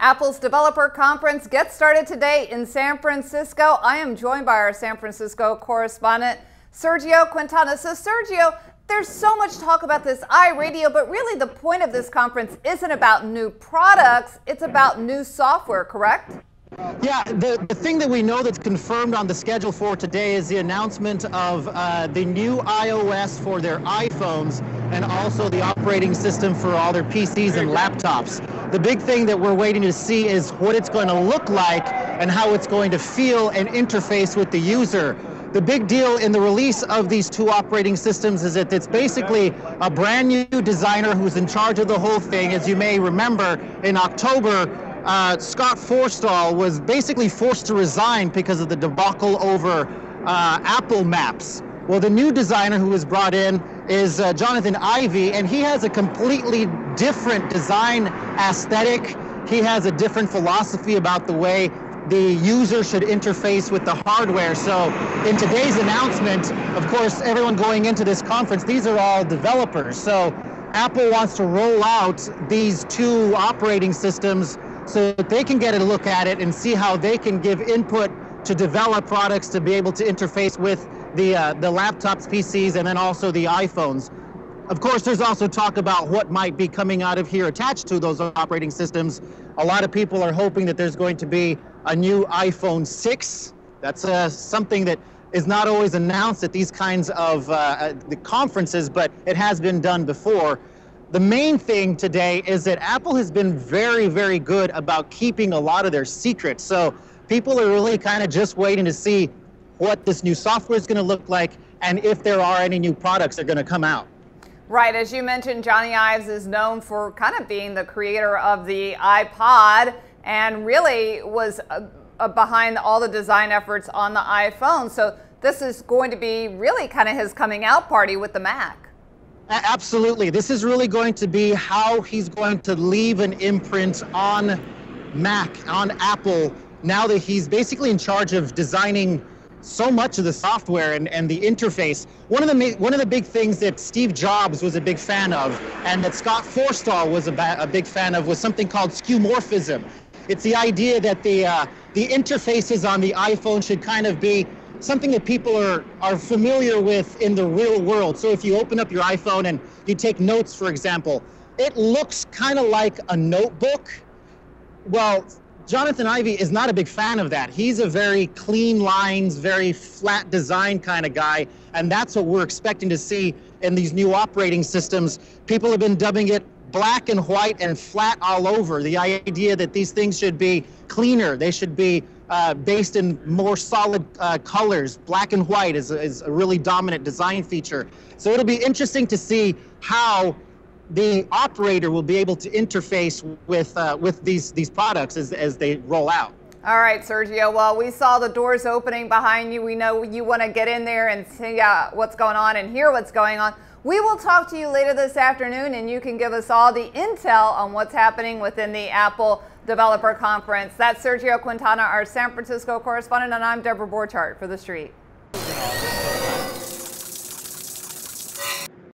Apple's developer conference gets started today in San Francisco. I am joined by our San Francisco correspondent, Sergio Quintana. So Sergio, there's so much talk about this iRadio, but really the point of this conference isn't about new products, it's about new software, correct? Yeah, the thing that we know that's confirmed on the schedule for today is the announcement of the new iOS for their iPhones and also the operating system for all their PCs and laptops. The big thing that we're waiting to see is what it's going to look like and how it's going to feel and interface with the user. The big deal in the release of these two operating systems is that it's basically a brand new designer who's in charge of the whole thing. As you may remember, in October, Scott Forstall was basically forced to resign because of the debacle over Apple Maps. Well, the new designer who was brought in is Jonny Ive, and he has a completely different design aesthetic. He has a different philosophy about the way the user should interface with the hardware. So in today's announcement, of course, everyone going into this conference, these are all developers. So Apple wants to roll out these two operating systems so that they can get a look at it and see how they can give input to develop products to be able to interface with the laptops, PCs, and then also the iPhones. Of course, there's also talk about what might be coming out of here attached to those operating systems. A lot of people are hoping that there's going to be a new iPhone 6. That's something that is not always announced at these kinds of the conferences, but it has been done before. The main thing today is that Apple has been very, very good about keeping a lot of their secrets. So people are really kind of just waiting to see what this new software is going to look like and if there are any new products that are going to come out. Right, as you mentioned, Jonny Ive is known for kind of being the creator of the iPod and really was behind all the design efforts on the iPhone. So this is going to be really kind of his coming out party with the Mac. Absolutely. This is really going to be how he's going to leave an imprint on Mac, on Apple, now that he's basically in charge of designing so much of the software and the interface. One of the big things that Steve Jobs was a big fan of and that Scott Forstall was a big fan of was something called skeuomorphism. It's the idea that the interfaces on the iPhone should kind of be something that people are familiar with in the real world. So if you open up your iPhone and you take notes, for example, it looks kind of like a notebook. Well, Jonny Ive is not a big fan of that. He's a very clean lines, very flat design kind of guy, and that's what we're expecting to see in these new operating systems. People have been dubbing it black and white and flat all over. The idea that these things should be cleaner, they should be based in more solid colors. Black and white is a really dominant design feature. So it'll be interesting to see how the operator will be able to interface with these products as they roll out. All right, Sergio. Well, we saw the doors opening behind you. We know you want to get in there and see what's going on and hear what's going on. We will talk to you later this afternoon, and you can give us all the intel on what's happening within the Apple Developer Conference. That's Sergio Quintana, our San Francisco correspondent, and I'm Deborah Borchardt for The Street.